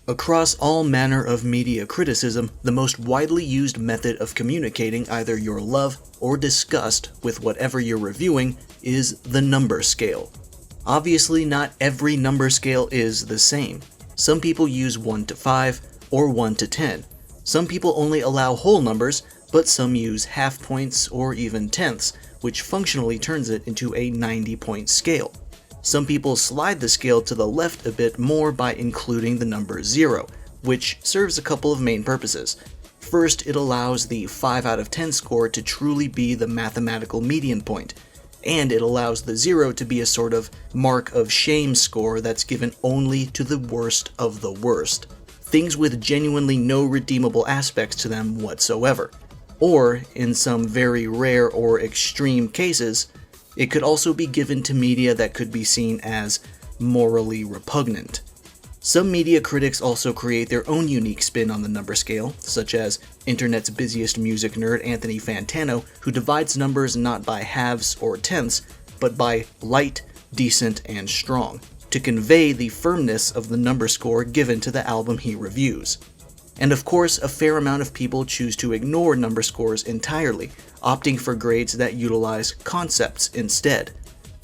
Across all manner of media criticism, the most widely used method of communicating either your love or disgust with whatever you're reviewing is the number scale. Obviously, not every number scale is the same. Some people use 1 to 5 or 1 to 10. Some people only allow whole numbers, but some use half points or even tenths, which functionally turns it into a 90-point scale. Some people slide the scale to the left a bit more by including the number 0, which serves a couple of main purposes. First, it allows the 5 out of 10 score to truly be the mathematical median point, and it allows the 0 to be a sort of mark of shame score that's given only to the worst of the worst. Things with genuinely no redeemable aspects to them whatsoever. Or, in some very rare or extreme cases, it could also be given to media that could be seen as morally repugnant. Some media critics also create their own unique spin on the number scale, such as internet's busiest music nerd Anthony Fantano, who divides numbers not by halves or tenths, but by light, decent, and strong, to convey the firmness of the number score given to the album he reviews. And of course, a fair amount of people choose to ignore number scores entirely, opting for grades that utilize concepts instead.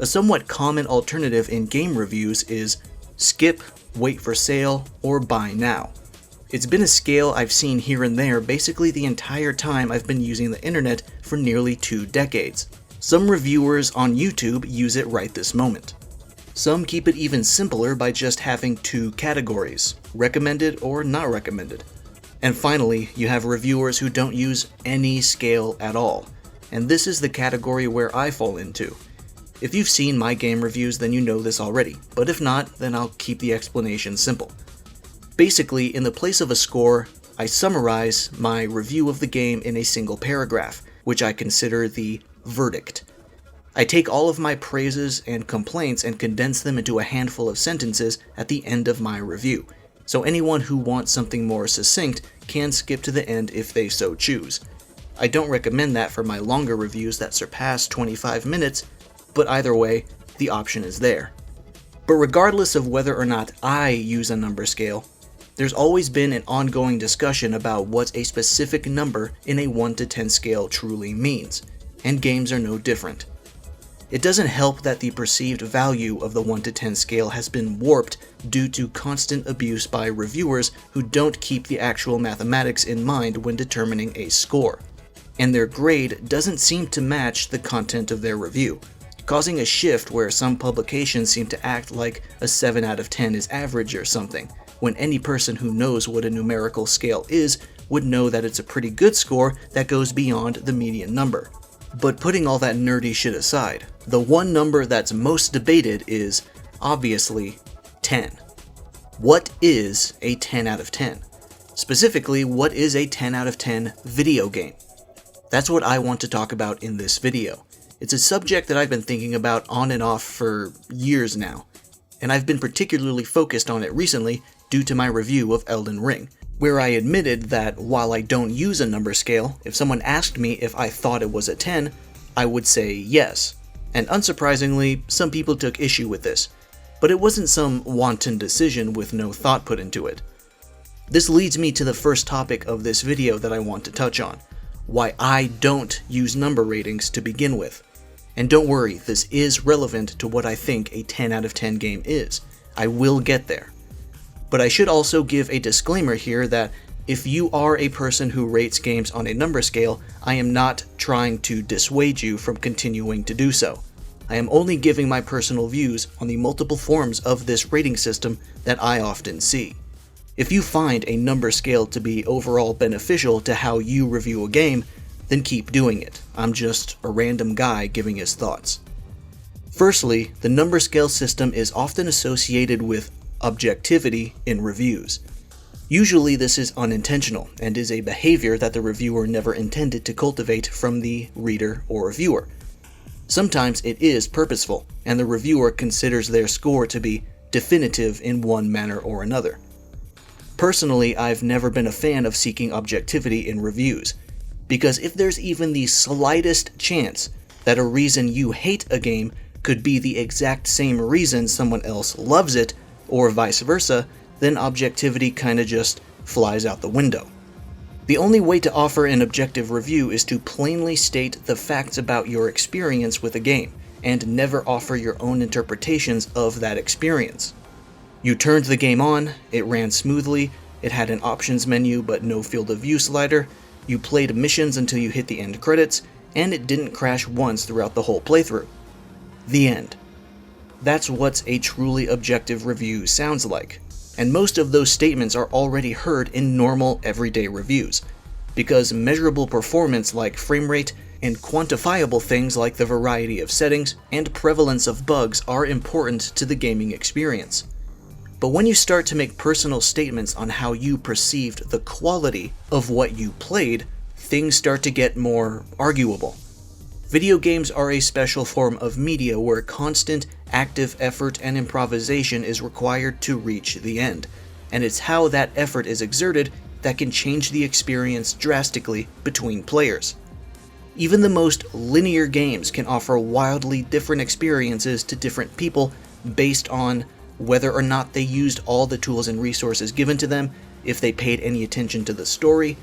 A somewhat common alternative in game reviews is skip, wait for sale, or buy now. It's been a scale I've seen here and there basically the entire time I've been using the internet for nearly 2 decades. Some reviewers on YouTube use it right this moment. Some keep it even simpler by just having 2 categories, recommended or not recommended. And finally, you have reviewers who don't use any scale at all, and this is the category where I fall into. If you've seen my game reviews, then you know this already, but if not, then I'll keep the explanation simple. Basically, in the place of a score, I summarize my review of the game in a single paragraph, which I consider the verdict. I take all of my praises and complaints and condense them into a handful of sentences at the end of my review, so anyone who wants something more succinct can skip to the end if they so choose. I don't recommend that for my longer reviews that surpass 25 minutes, but either way, the option is there. But regardless of whether or not I use a number scale, there's always been an ongoing discussion about what a specific number in a 1 to 10 scale truly means, and games are no different. It doesn't help that the perceived value of the 1 to 10 scale has been warped due to constant abuse by reviewers who don't keep the actual mathematics in mind when determining a score, and their grade doesn't seem to match the content of their review, causing a shift where some publications seem to act like a 7 out of 10 is average or something, when any person who knows what a numerical scale is would know that it's a pretty good score that goes beyond the median number. But putting all that nerdy shit aside, the one number that's most debated is, obviously, 10. What is a 10 out of 10? Specifically, what is a 10 out of 10 video game? That's what I want to talk about in this video. It's a subject that I've been thinking about on and off for years now, and I've been particularly focused on it recently due to my review of Elden Ring, where I admitted that while I don't use a number scale, if someone asked me if I thought it was a 10, I would say yes. And unsurprisingly, some people took issue with this, but it wasn't some wanton decision with no thought put into it. This leads me to the first topic of this video that I want to touch on, why I don't use number ratings to begin with. And don't worry, this is relevant to what I think a 10 out of 10 game is. I will get there. But I should also give a disclaimer here that if you are a person who rates games on a number scale, I am not trying to dissuade you from continuing to do so. I am only giving my personal views on the multiple forms of this rating system that I often see. If you find a number scale to be overall beneficial to how you review a game, then keep doing it. I'm just a random guy giving his thoughts. Firstly, the number scale system is often associated with objectivity in reviews. Usually this is unintentional and is a behavior that the reviewer never intended to cultivate from the reader or viewer. Sometimes it is purposeful, and the reviewer considers their score to be definitive in one manner or another. Personally, I've never been a fan of seeking objectivity in reviews, because if there's even the slightest chance that a reason you hate a game could be the exact same reason someone else loves it, or vice versa, then objectivity kinda just flies out the window. The only way to offer an objective review is to plainly state the facts about your experience with a game, and never offer your own interpretations of that experience. You turned the game on, it ran smoothly, it had an options menu but no field of view slider, you played missions until you hit the end credits, and it didn't crash once throughout the whole playthrough. The end. That's what a truly objective review sounds like. And most of those statements are already heard in normal, everyday reviews, because measurable performance like frame rate and quantifiable things like the variety of settings and prevalence of bugs are important to the gaming experience. But when you start to make personal statements on how you perceived the quality of what you played, things start to get more arguable. Video games are a special form of media where constant, active effort and improvisation is required to reach the end, and it's how that effort is exerted that can change the experience drastically between players. Even the most linear games can offer wildly different experiences to different people based on whether or not they used all the tools and resources given to them, if they paid any attention to the story,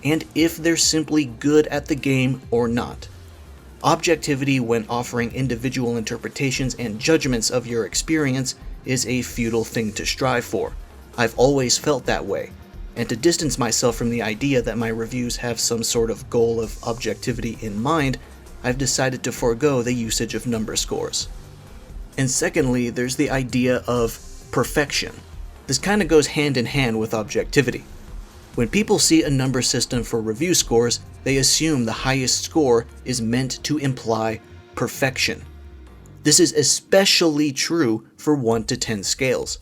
and if they're simply good at the game or not. Objectivity when offering individual interpretations and judgments of your experience is a futile thing to strive for. I've always felt that way, and to distance myself from the idea that my reviews have some sort of goal of objectivity in mind, I've decided to forego the usage of number scores. And secondly, there's the idea of perfection. This kind of goes hand in hand with objectivity. When people see a number system for review scores, they assume the highest score is meant to imply perfection. This is especially true for 1 to 10 scales.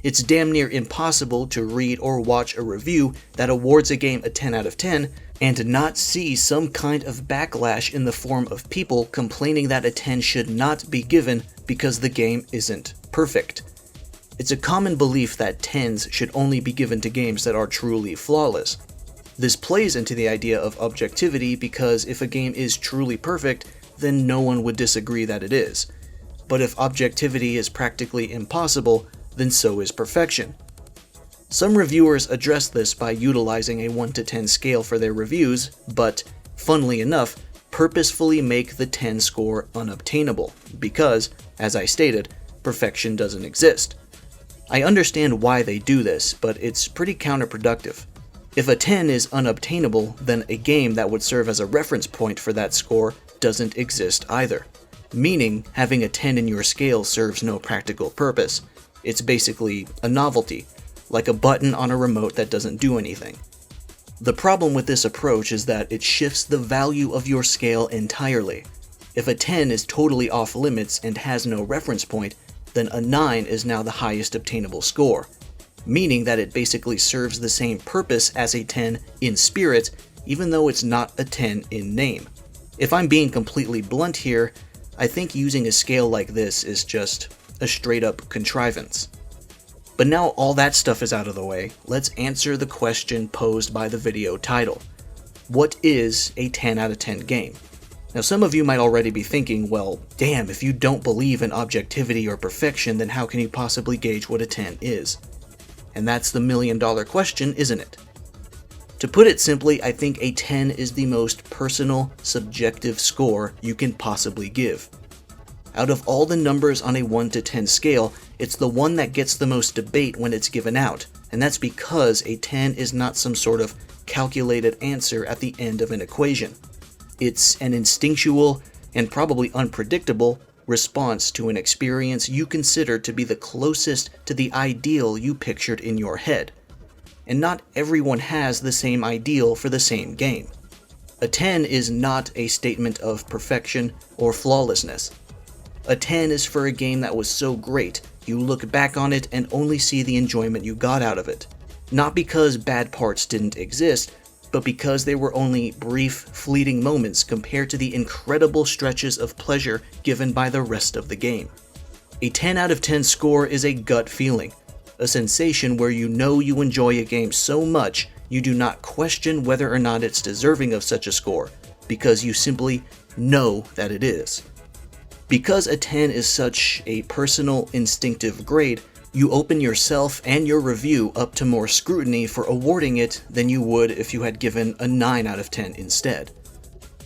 It's damn near impossible to read or watch a review that awards a game a 10 out of 10 and not see some kind of backlash in the form of people complaining that a 10 should not be given because the game isn't perfect. It's a common belief that 10s should only be given to games that are truly flawless. This plays into the idea of objectivity because if a game is truly perfect, then no one would disagree that it is. But if objectivity is practically impossible, then so is perfection. Some reviewers address this by utilizing a 1 to 10 scale for their reviews, but, funnily enough, purposefully make the 10 score unobtainable, because, as I stated, perfection doesn't exist. I understand why they do this, but it's pretty counterproductive. If a 10 is unobtainable, then a game that would serve as a reference point for that score doesn't exist either. Meaning, having a 10 in your scale serves no practical purpose. It's basically a novelty, like a button on a remote that doesn't do anything. The problem with this approach is that it shifts the value of your scale entirely. If a 10 is totally off limits and has no reference point, then a 9 is now the highest obtainable score, meaning that it basically serves the same purpose as a 10 in spirit, even though it's not a 10 in name. If I'm being completely blunt here, I think using a scale like this is just a straight-up contrivance. But now all that stuff is out of the way, let's answer the question posed by the video title. What is a 10 out of 10 game? Now some of you might already be thinking, well, damn, if you don't believe in objectivity or perfection, then how can you possibly gauge what a 10 is? And that's the million-dollar question, isn't it? To put it simply, I think a 10 is the most personal, subjective score you can possibly give. Out of all the numbers on a 1 to 10 scale, it's the one that gets the most debate when it's given out, and that's because a 10 is not some sort of calculated answer at the end of an equation. It's an instinctual, and probably unpredictable, response to an experience you consider to be the closest to the ideal you pictured in your head. And not everyone has the same ideal for the same game. A 10 is not a statement of perfection or flawlessness. A 10 is for a game that was so great, you look back on it and only see the enjoyment you got out of it. Not because bad parts didn't exist, but because they were only brief, fleeting moments compared to the incredible stretches of pleasure given by the rest of the game. A 10 out of 10 score is a gut feeling, a sensation where you know you enjoy a game so much you do not question whether or not it's deserving of such a score, because you simply know that it is. Because a 10 is such a personal, instinctive grade, You open yourself and your review up to more scrutiny for awarding it than you would if you had given a 9 out of 10 instead.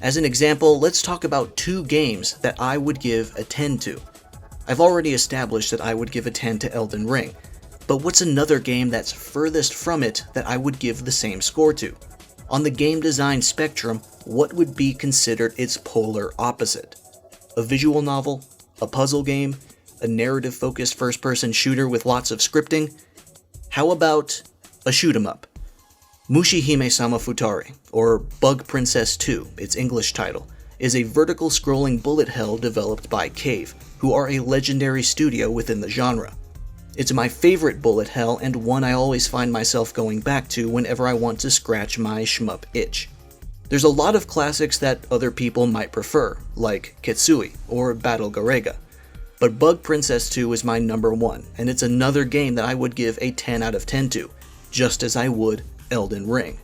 As an example, let's talk about 2 games that I would give a 10 to. I've already established that I would give a 10 to Elden Ring, but what's another game that's furthest from it that I would give the same score to? On the game design spectrum, what would be considered its polar opposite? A visual novel? A puzzle game? A narrative-focused first-person shooter with lots of scripting? How about a shoot-'em-up? Mushihime-sama Futari, or Bug Princess 2, its English title, is a vertical scrolling bullet hell developed by Cave, who are a legendary studio within the genre. It's my favorite bullet hell and one I always find myself going back to whenever I want to scratch my shmup itch. There's a lot of classics that other people might prefer, like Ketsui or Battle Garega, but Bug Princess 2 is my number 1, and it's another game that I would give a 10 out of 10 to, just as I would Elden Ring.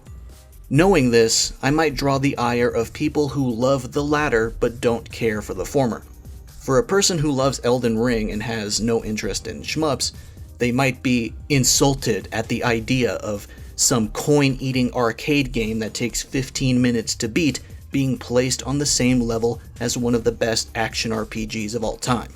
Knowing this, I might draw the ire of people who love the latter but don't care for the former. For a person who loves Elden Ring and has no interest in shmups, they might be insulted at the idea of some coin-eating arcade game that takes 15 minutes to beat being placed on the same level as one of the best action RPGs of all time.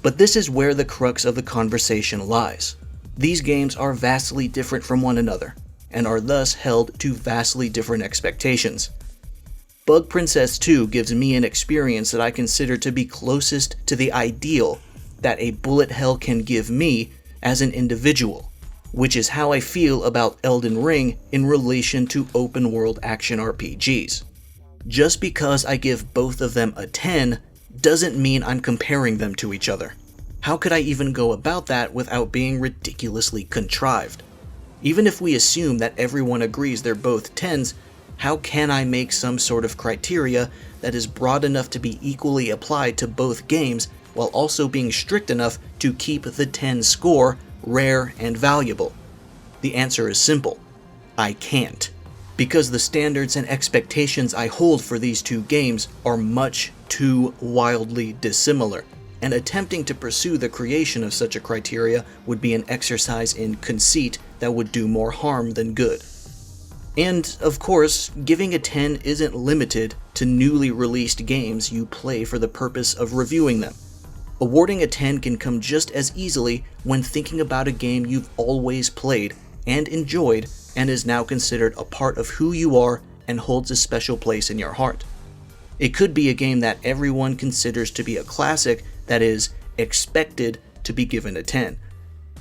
But this is where the crux of the conversation lies. These games are vastly different from one another, and are thus held to vastly different expectations. Bug Princess 2 gives me an experience that I consider to be closest to the ideal that a bullet hell can give me as an individual, which is how I feel about Elden Ring in relation to open world action RPGs. Just because I give both of them a 10 doesn't mean I'm comparing them to each other. How could I even go about that without being ridiculously contrived? Even if we assume that everyone agrees they're both 10s, how can I make some sort of criteria that is broad enough to be equally applied to both games while also being strict enough to keep the 10 score rare and valuable? The answer is simple. I can't. Because the standards and expectations I hold for these 2 games are much too wildly dissimilar, and attempting to pursue the creation of such a criteria would be an exercise in conceit that would do more harm than good. And, of course, giving a 10 isn't limited to newly released games you play for the purpose of reviewing them. Awarding a 10 can come just as easily when thinking about a game you've always played and enjoyed and is now considered a part of who you are and holds a special place in your heart. It could be a game that everyone considers to be a classic that is expected to be given a 10.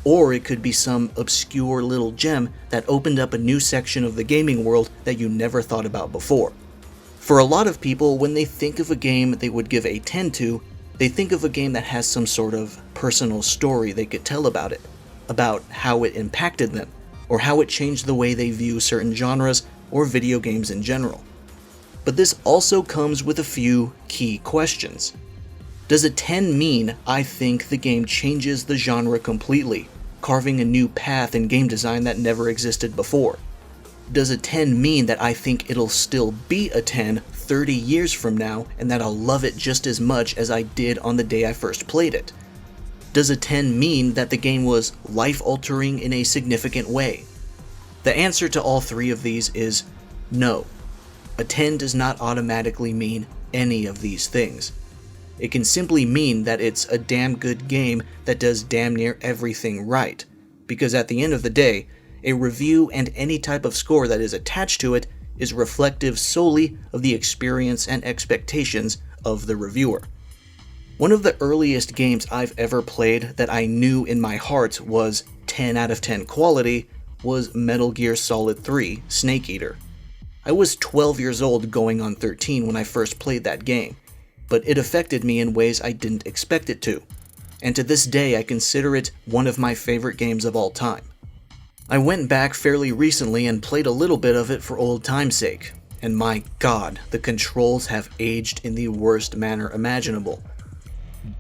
Or it could be some obscure little gem that opened up a new section of the gaming world that you never thought about before. For a lot of people, when they think of a game they would give a 10 to, they think of a game that has some sort of personal story they could tell about it, about how it impacted them, or how it changed the way they view certain genres or video games in general. But this also comes with a few key questions. Does a 10 mean I think the game changes the genre completely, carving a new path in game design that never existed before? Does a 10 mean that I think it'll still be a 10 30 years from now and that I'll love it just as much as I did on the day I first played it? Does a 10 mean that the game was life-altering in a significant way? The answer to all 3 of these is no. A 10 does not automatically mean any of these things. It can simply mean that it's a damn good game that does damn near everything right, because at the end of the day, a review and any type of score that is attached to it is reflective solely of the experience and expectations of the reviewer. One of the earliest games I've ever played that I knew in my heart was 10 out of 10 quality was Metal Gear Solid 3 Snake Eater. I was 12 years old going on 13 when I first played that game, but it affected me in ways I didn't expect it to, and to this day I consider it one of my favorite games of all time. I went back fairly recently and played a little bit of it for old time's sake, and my god, the controls have aged in the worst manner imaginable.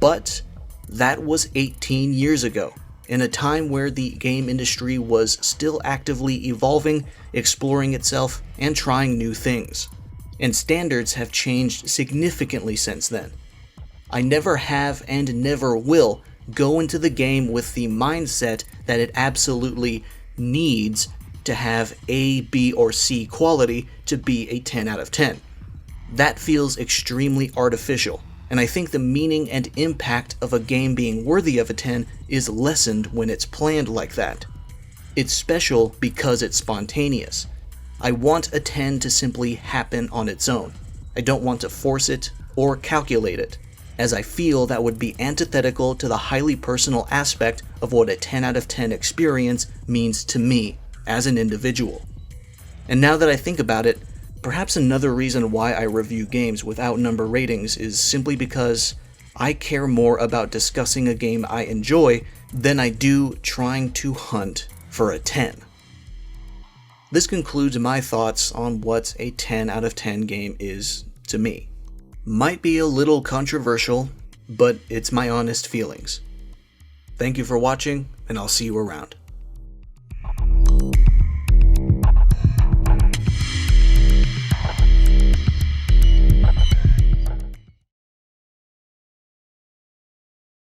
But that was 18 years ago, in a time where the game industry was still actively evolving, exploring itself, and trying new things. And standards have changed significantly since then. I never have and never will go into the game with the mindset that it absolutely needs to have A, B, or C quality to be a 10 out of 10. That feels extremely artificial, and I think the meaning and impact of a game being worthy of a 10 is lessened when it's planned like that. It's special because it's spontaneous. I want a 10 to simply happen on its own. I don't want to force it or calculate it, as I feel that would be antithetical to the highly personal aspect of what a 10 out of 10 experience means to me as an individual. And now that I think about it, perhaps another reason why I review games without number ratings is simply because I care more about discussing a game I enjoy than I do trying to hunt for a 10. This concludes my thoughts on what a 10 out of 10 game is to me. Might be a little controversial, but it's my honest feelings. Thank you for watching, and I'll see you around.